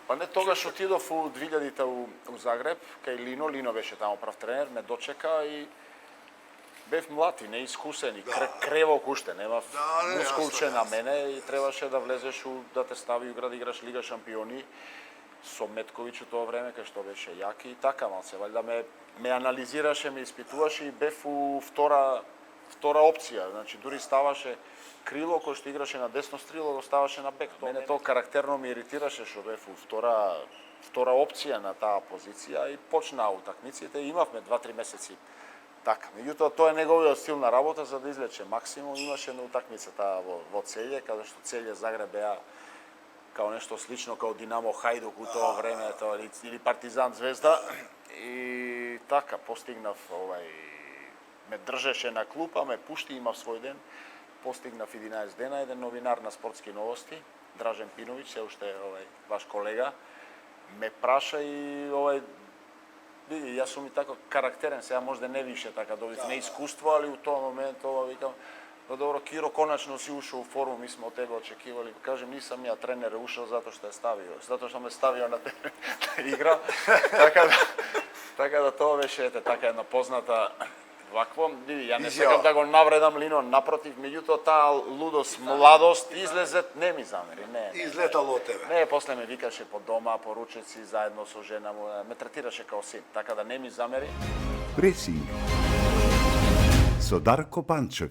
Па не, тогаш отидов у 2000-та у Загреб, кај Лино беше таму прав тренер, ме дочека и бев млад и неискусен и кревок уште, немав мускулче на мене и требаше да влезеш да те стави игра да играш Лига шампиони со Метковиќ у тоа време, кај што беше јак и така малце, валјда ме анализираше, ме испитуваше и бев у втора опција, значи дури ставаше крило кој што играше на десно стрило, го ставаше на бек. Мене тоа карактерно ми иритираше што бев у втора опција на таа позиција и почнаа утакмиците и имавме 2-3 месеци така. Меѓутоа тоа е неговиот стил на работа за да извлече максимум. Имаше на утакмицата во Целје, каде што Целје Загреб беа као нешто слично као Динамо Хајдук у тоа време, или Партизан Звезда и така постигнав ме држеше на клупа, ме пушти, имав свој ден. Постигнав 11 дена, еден новинар на Спортски новости, Дражен Пиновиќ, се уште ваш колега, ме праша и види, јас сум и така карактерен, сега можда не више така добив неискуство, али у тоа момент викам, но добро, Киро коначно си ушол у форму, ми сме од тебе очекивали. Кажем, нисам ја тренер ушол затоа што ме ставио на терен да игра. Така да тоа беше така една позната вакво. Види, ја не сакам да го навредам Лино, напротив, меѓутоа таа лудост, младост излезе, не ми замери, не. Излетало од тебе. Не, после ме викаше по дома, по ручеци, заедно со жена му, ме третираше као син, така да не ми замери. Пресинг со Дарко Панчев.